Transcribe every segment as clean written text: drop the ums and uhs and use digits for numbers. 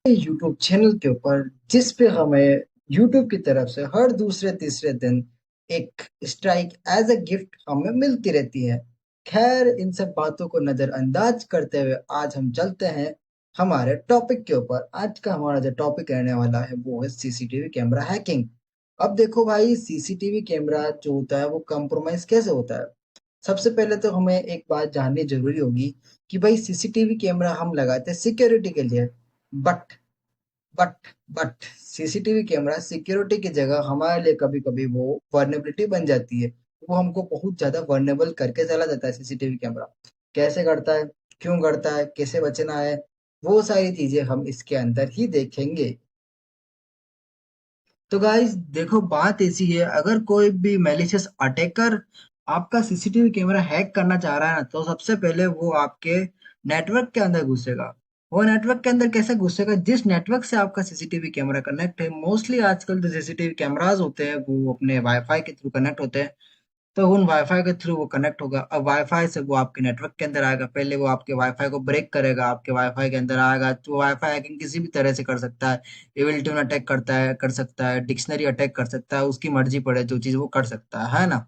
YouTube channel के ऊपर जिस पे हमें यूट्यूब की तरफ से हर दूसरे तीसरे दिन एक स्ट्राइक एज अ गिफ्ट हमें मिलती रहती है। खैर, इन सब बातों को नजरअंदाज करते हुए आज हम चलते हैं हमारे टॉपिक के ऊपर। आज का हमारा जो टॉपिक रहने वाला है वो है सीसीटीवी कैमरा हैकिंग। अब देखो भाई, सीसीटीवी कैमरा जो होता है वो कंप्रोमाइज कैसे होता है। सबसे पहले तो हमें एक बात जाननी जरूरी होगी कि भाई सीसीटीवी कैमरा हम लगाते हैं सिक्योरिटी के लिए। But but but CCTV camera security की जगह हमारे लिए कभी कभी वो वर्नेबिलिटी बन जाती है। वो हमको बहुत ज्यादा वर्नेबल करके चला जाता है सीसीटीवी कैमरा। कैसे करता है, क्यों करता है, कैसे बचना है, वो सारी चीजें हम इसके अंदर ही देखेंगे। तो गाइस देखो, बात ऐसी है, अगर कोई भी मैलिशियस अटैकर आपका सीसीटीवी कैमरा हैक करना चाह रहा है ना, तो सबसे पहले वो आपके नेटवर्क के अंदर घुसेगा। वो नेटवर्क के अंदर कैसे घुसेगा? जिस नेटवर्क से आपका सीसीटीवी कैमरा कनेक्ट है, मोस्टली आजकल जो सीसीटीवी कैमरास होते हैं वो अपने वाईफाई के थ्रू कनेक्ट होते हैं। तो उन वाईफाई के थ्रू वो कनेक्ट होगा। अब वाईफाई से वो आपके नेटवर्क के अंदर आएगा। पहले वो आपके वाईफाई को ब्रेक करेगा, आपके वाईफाई के अंदर आएगा। तो वाईफाई हैकिंग किसी भी तरह से कर सकता है। एविल ट्यून अटैक करता है, कर सकता है, डिक्शनरी अटैक कर सकता है, उसकी मर्जी पड़े जो चीज वो कर सकता है ना।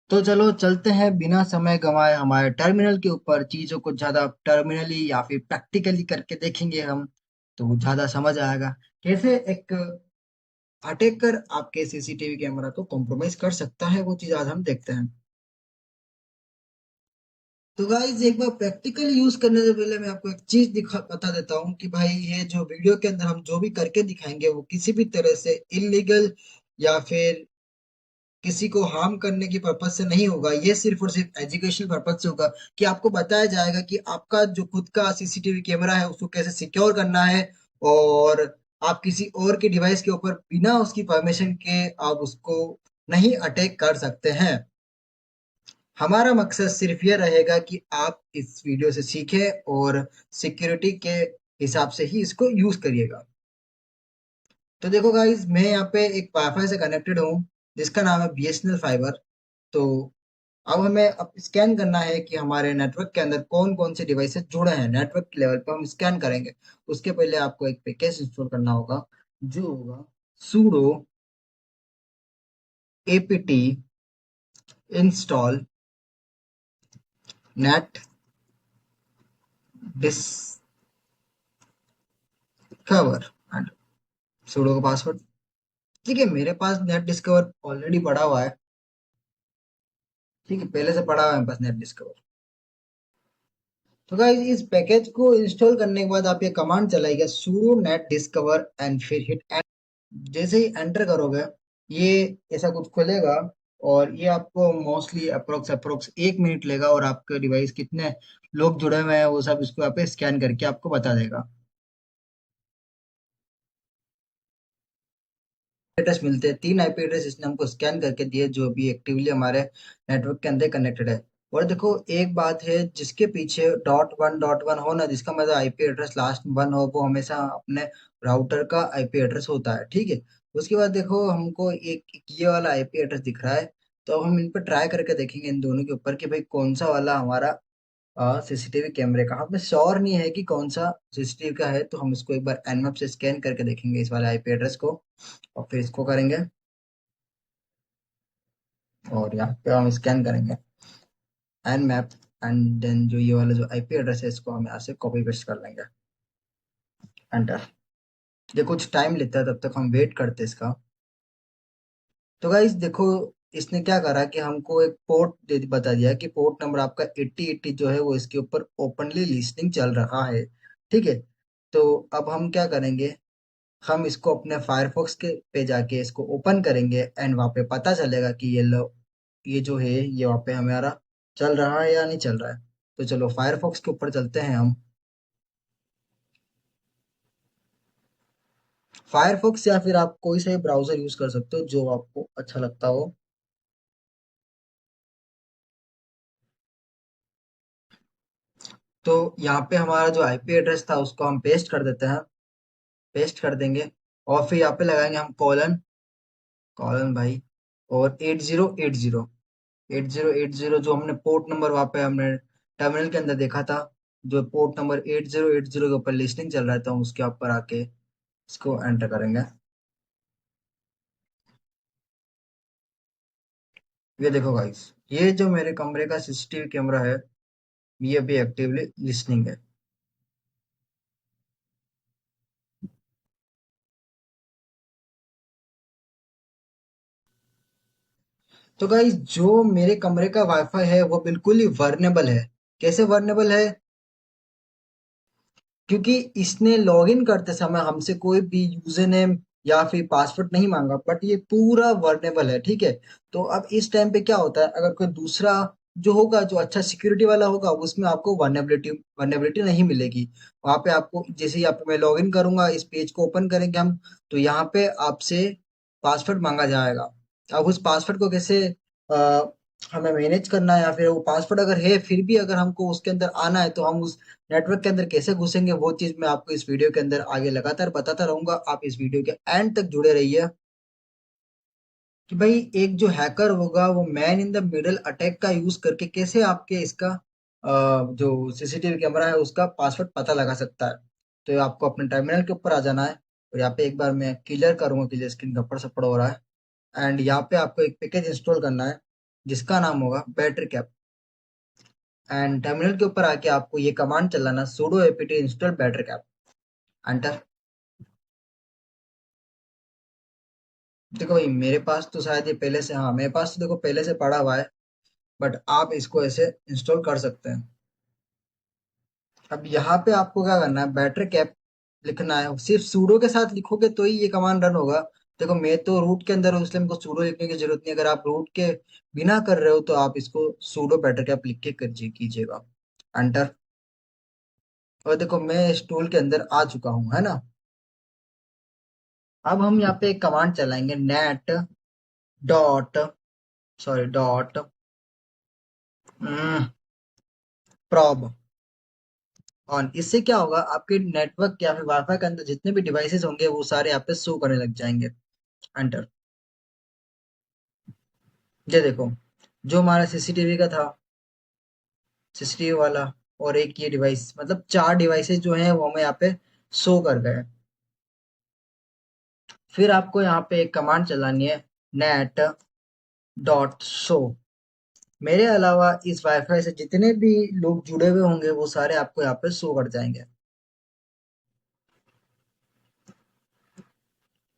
तो चलो चलते हैं बिना समय गंवाए हमारे टर्मिनल के ऊपर। चीजों को ज्यादा टर्मिनली या फिर प्रैक्टिकली करके देखेंगे हम, तो ज्यादा समझ आएगा कैसे एक अटैकर आपके सीसीटीवी कैमरा को कॉम्प्रोमाइज कर सकता है। वो चीज आज हम देखते हैं। तो गाइज एक बार प्रैक्टिकल यूज करने से पहले मैं आपको एक चीज दिखा बता देता हूँ कि भाई ये जो वीडियो के अंदर हम जो भी करके दिखाएंगे वो किसी भी तरह से इलीगल या फिर किसी को हार्म करने की पर्पज से नहीं होगा। ये सिर्फ और सिर्फ एजुकेशनल पर्पज से होगा कि आपको बताया जाएगा कि आपका जो खुद का सीसीटीवी कैमरा है उसको कैसे सिक्योर करना है। और आप किसी और के डिवाइस के ऊपर बिना उसकी परमिशन के आप उसको नहीं अटैक कर सकते हैं। हमारा मकसद सिर्फ ये रहेगा कि आप इस वीडियो से सीखें और सिक्योरिटी के हिसाब से ही इसको यूज करिएगा। तो देखो गाइस, मैं यहाँ पे एक वाईफाई से कनेक्टेड हूँ जिसका नाम है बीएसएनएल फाइबर। तो अब हमें अब स्कैन करना है कि हमारे नेटवर्क के अंदर कौन कौन से डिवाइसेस जुड़े हैं। नेटवर्क लेवल पर हम स्कैन करेंगे। उसके पहले आपको एक पैकेज इंस्टॉल करना होगा जो होगा sudo apt install net discover and sudo का पासवर्ड। ठीक है, मेरे पास नेट डिस्कवर ऑलरेडी पड़ा हुआ है। ठीक है, पहले से पड़ा हुआ है मेरे पास नेट डिस्कवर। तो गाइस इस पैकेज को इंस्टॉल करने के बाद आप ये कमांड चलाइएगा sudo net discover एंड फिर हिट एंटर। जैसे ही एंटर करोगे ये ऐसा कुछ खुलेगा। और ये आपको मोस्टली अप्रोक्स अप्रोक्स 1 मिनट लेगा और आपके डिवाइस कितने लोग जुड़े हुए हैं वो सब इसको यहाँ पे स्कैन करके आपको बता देगा। एड्रेस मिलते हैं, 3 आईपी एड्रेस इसने हमको स्कैन करके दिए जो भी एक्टिवली हमारे नेटवर्क के अंदर कनेक्टेड है। और देखो एक बात है, जिसके पीछे .1.1 हो ना, जिसका मतलब आईपी एड्रेस लास्ट 1 हो, वो हमेशा अपने राउटर का आईपी एड्रेस होता है। ठीक है। उसके बाद देखो हमको एक ये वाला आईपी एड्रेस दिख रहा है। तो अब हम इन पर ट्राई करके देखेंगे इन दोनों के ऊपर कि भाई कौन सा वाला हमारा सीसीटीवी कैमरे का। हमें श्योर नहीं है कि कौन सा सीसीटीवी का है, तो हम इसको एक बार एनमैप से स्कैन करके देखेंगे इस वाले आईपी एड्रेस को। और फिर इसको करेंगे और यहाँ पे हम स्कैन करेंगे एन मैप। एंड देन जो ये वाला जो आईपी एड्रेस है इसको हम यहाँ से कॉपी पेस्ट कर लेंगे। एंटर। ये कुछ टाइम लेता है, तब तक हम वेट करते हैं इसका। तो गाइस देखो, इसने क्या करा कि हमको एक पोर्ट दे बता दिया कि पोर्ट नंबर आपका 8080 जो है वो इसके ऊपर ओपनली लिस्टिंग चल रहा है। ठीक है। तो अब हम क्या करेंगे, हम इसको अपने फायरफॉक्स के पे जाके इसको ओपन करेंगे एंड वहाँ पे पता चलेगा कि ये लो, ये जो है ये वहाँ पे हमारा चल रहा है या नहीं चल रहा है। तो चलो फायरफॉक्स के ऊपर चलते हैं हम। फायरफॉक्स या फिर आप कोई सा भी ब्राउजर यूज कर सकते हो जो आपको अच्छा लगता हो। तो यहाँ पे हमारा जो आईपी एड्रेस था उसको हम पेस्ट कर देते हैं। पेस्ट कर देंगे और फिर यहाँ पे लगाएंगे हम कॉलन। कॉलन भाई। और 8080 8080 जो हमने पोर्ट नंबर वहाँ पे हमने टर्मिनल के अंदर देखा था जो पोर्ट नंबर 8080 के ऊपर लिस्टिंग चल रहा है, तो हम उसके ऊपर आके इसको एंटर करेंगे। ये देखो गाइस, ये जो मेरे कमरे का सीसीटीवी कैमरा है, ये अभी एक्टिवली लिसनिंग है। तो गाइस, जो मेरे कमरे का वाईफाई है वो बिल्कुल ही वर्नेबल है। कैसे वर्नेबल है? क्योंकि इसने लॉगिन करते समय हमसे कोई भी यूजर नेम या फिर पासवर्ड नहीं मांगा, बट ये पूरा वर्नेबल है, ठीक है। तो अब इस टाइम पे क्या होता है, अगर कोई दूसरा जो होगा, जो अच्छा सिक्योरिटी वाला होगा, उसमें आपको वर्नेबिलिटी वर्नेबिलिटी नहीं मिलेगी। वहां पे आपको, जैसे ही आप मैं लॉग इन करूंगा, इस पेज को ओपन करेंगे हम, तो यहाँ पे आपसे पासवर्ड मांगा जाएगा। अब उस पासवर्ड को कैसे हमें मैनेज करना है, या फिर वो पासवर्ड अगर है फिर भी अगर हमको उसके अंदर आना है, तो हम उस नेटवर्क के अंदर कैसे घुसेंगे, वो चीज मैं आपको इस वीडियो के अंदर आगे लगातार बताता रहूंगा। आप इस वीडियो के एंड तक जुड़े रहिए। कि भाई, एक जो हैकर होगा वो man in the middle attack का यूज करके कैसे आपके इसका जो सीसीटीवी कैमरा है उसका पासवर्ड पता लगा सकता है। तो आपको अपने टर्मिनल के ऊपर आ जाना है, और यहाँ पे एक बार मैं क्लियर करूंगा, क्लियर स्क्रीन गप्पड़ सप्पड़ हो रहा है। एंड यहाँ पे आपको एक पैकेज इंस्टॉल करना है, जिसका नाम होगा बैटरी कैप। एंड टर्मिनल के ऊपर आके आपको ये कमांड चलाना, sudo apt install battery cap. Enter. देखो भाई, मेरे पास तो शायद ये पहले से, हाँ मेरे पास तो देखो पहले से पड़ा हुआ है, बट आप इसको ऐसे इंस्टॉल कर सकते हैं। अब यहाँ पे आपको क्या करना है, बैटरी कैप लिखना है। सिर्फ सूडो के साथ लिखोगे तो ही ये कमांड रन होगा। देखो, मैं तो रूट के अंदर हूँ, इसलिए मेरे को सूडो लिखने की जरूरत नहीं। अगर आप रूट के बिना कर रहे हो, तो आप इसको सूडो बैटरी कैप लिख के कीजिएगा। एंटर। और देखो, मैं इस टूल के अंदर आ चुका हूँ, है ना। अब हम यहाँ पे एक कमांड चलाएंगे, net dot, sorry dot prob on. इससे क्या होगा, आपके नेटवर्क या फिर वाईफाई के अंदर जितने भी डिवाइसेस होंगे वो सारे यहाँ पे शो करने लग जाएंगे। एंटर। ये देखो, जो हमारा सीसीटीवी का था, सीसीटीवी वाला, और एक ये डिवाइस, मतलब चार डिवाइसेस जो हैं वो हमें यहाँ पे शो कर गए। फिर आपको यहाँ पे एक कमांड चलानी है, नेट डॉट शो। मेरे अलावा इस वाईफाई से जितने भी लोग जुड़े हुए होंगे वो सारे आपको यहाँ पे शो कर जाएंगे।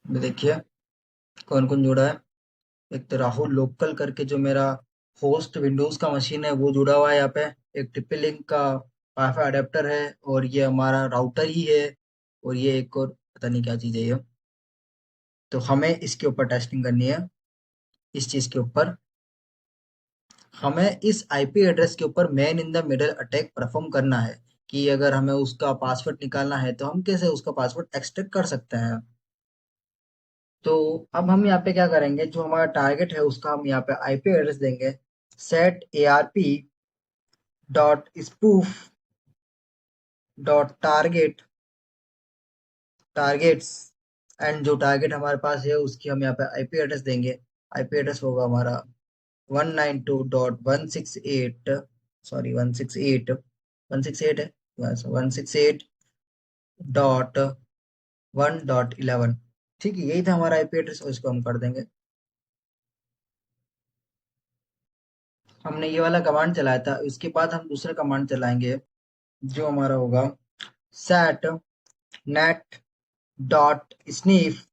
देखिए, कौन कौन जुड़ा है। एक तो राहुल लोकल करके, जो मेरा होस्ट विंडोज का मशीन है, वो जुड़ा हुआ है यहाँ पे। एक टीपी लिंक का वाईफाई अडेप्टर है, और ये हमारा राउटर ही है। और ये एक और पता नहीं क्या चीज़ है ये। तो हमें इसके ऊपर टेस्टिंग करनी है, इस चीज़ के ऊपर। हमें इस आईपी एड्रेस के ऊपर man in the middle attack perform करना है, कि अगर हमें उसका पासवर्ड निकालना है तो हम कैसे उसका पासवर्ड एक्सट्रैक्ट कर सकते हैं। तो अब हम यहाँ पे क्या करेंगे, जो हमारा टारगेट है उसका हम यहाँ पे आईपी एड्रेस देंगे, set ARP dot spoof dot targets. And जो टारगेट हमारे पास है उसकी हम यहाँ पे आईपी एड्रेस देंगे। आईपी एड्रेस होगा हमारा 192.168, सॉरी 168 है, 168.1.11। ठीक है, यही था हमारा आईपी एड्रेस, और इसको हम कर देंगे। हमने ये वाला कमांड चलाया था, इसके बाद हम दूसरा कमांड चलाएंगे, जो हमारा होगा set net dot sniff,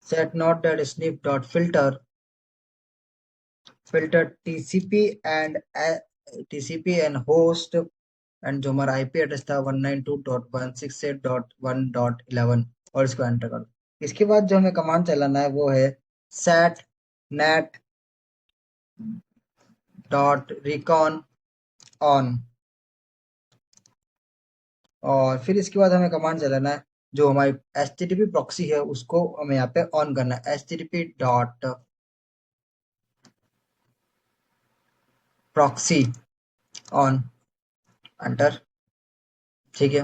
set not dot sniff dot filter TCP and host. And जो हमारा आईपी एड्रेस था 192.168.1.11, और इसको एंटर कर दो। इसके बाद जो हमें कमांड चलाना है वो है set net dot recon on. और फिर इसके बाद हमें कमांड चलाना है, जो हमारी एचटीटीपी प्रॉक्सी है उसको हमें यहाँ पे ऑन करना है, HTTP dot proxy on. Enter. ठीक है,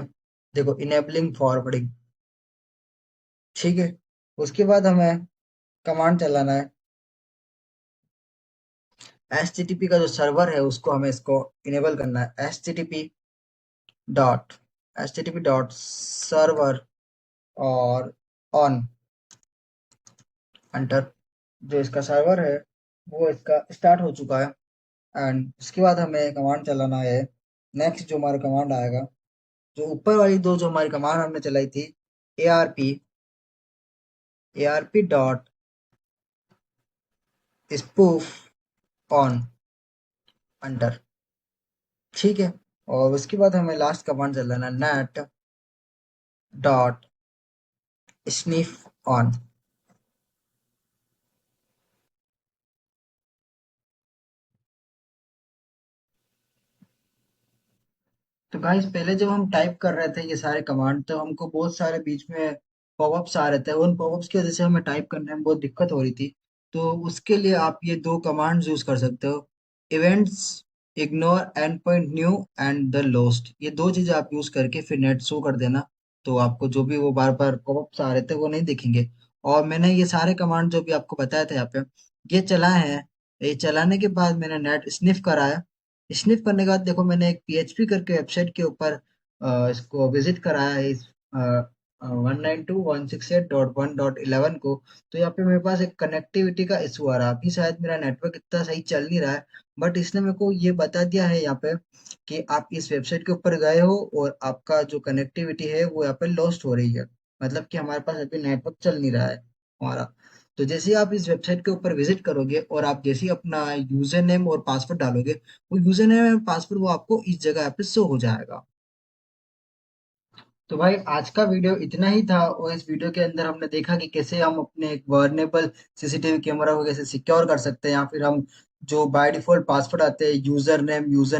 देखो इनेबलिंग फॉरवर्डिंग। ठीक है, उसके बाद हमें कमांड चलाना है, एचटीटीपी का जो सर्वर है उसको हमें इसको इनेबल करना है, HTTP dot HTTP dot server और ऑन एंटर। जो इसका सर्वर है वो इसका स्टार्ट हो चुका है। एंड उसके बाद हमें कमांड चलाना है। नेक्स्ट जो हमारा कमांड आएगा, जो ऊपर वाली दो जो हमारी कमांड हमने चलाई थी, ARP dot spoof on enter. ठीक है। और उसके बाद हमें लास्ट कमांड चलाना है, नेट डॉट स्निफ ऑन। तो गाइस पहले जब हम टाइप कर रहे थे ये सारे कमांड, तो हमको बहुत सारे बीच में पॉपअप्स आ रहे थे। उन पॉपअप्स की वजह से हमें टाइप करने में बहुत दिक्कत हो रही थी। तो उसके लिए आप ये दो कमांड्स यूज कर सकते हो, events ignore and point new and the lost. ये दो चीजें आप यूज करके फिर नेट शो कर देना। तो आपको जो भी वो बार बार पॉपअप्स आ रहे थे वो नहीं दिखेंगे। और मैंने ये सारे कमांड जो भी आपको बताए थे यहाँ पे, ये चलाए हैं। ये चलाने के बाद मैंने नेट स्निफ करा है। स्निफ करने के बाद देखो, मैंने एक PHP करके वेबसाइट के ऊपर इसको विजिट कराया है, इस 192.168.1.11 को। तो यहाँ पे मेरे पास एक कनेक्टिविटी का इशू आ रहा है। अभी शायद मेरा नेटवर्क इतना सही चल नहीं रहा है, बट इसने मेरे को ये बता दिया है यहाँ पे कि आप इस वेबसाइट के ऊपर गए हो और आपका जो कनेक्टिविटी है वो यहाँ पे लॉस्ट हो रही है। मतलब कि हमारे पास अभी नेटवर्क चल नहीं रहा है हमारा। तो जैसे ही आप इस वेबसाइट के ऊपर विजिट करोगे और आप जैसे ही अपना यूजर नेम और पासवर्ड डालोगे, वो यूजर नेम और पासवर्ड वो आपको इस जगह पे शो हो जाएगा। तो भाई आज का वीडियो इतना ही था, और इस वीडियो के अंदर हमने देखा कि कैसे हम अपने एक वर्नेबल CCTV कैमरा को कैसे सिक्योर कर सकते हैं, या फिर हम जो बाय डिफॉल्ट पासवर्ड आते हैं, यूजर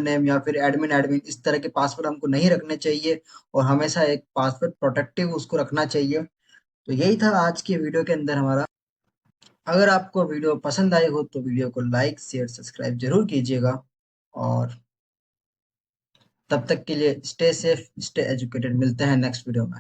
नेम या फिर एडमिन एडमिन, इस तरह के पासवर्ड हमको नहीं रखने चाहिए। और हमेशा एक पासवर्ड प्रोटेक्टिव उसको रखना चाहिए। तो यही था आज के वीडियो के अंदर हमारा। अगर आपको वीडियो पसंद आई हो तो वीडियो को लाइक शेयर सब्सक्राइब जरूर कीजिएगा। और तब तक के लिए स्टे सेफ स्टे एजुकेटेड, मिलते हैं नेक्स्ट वीडियो में।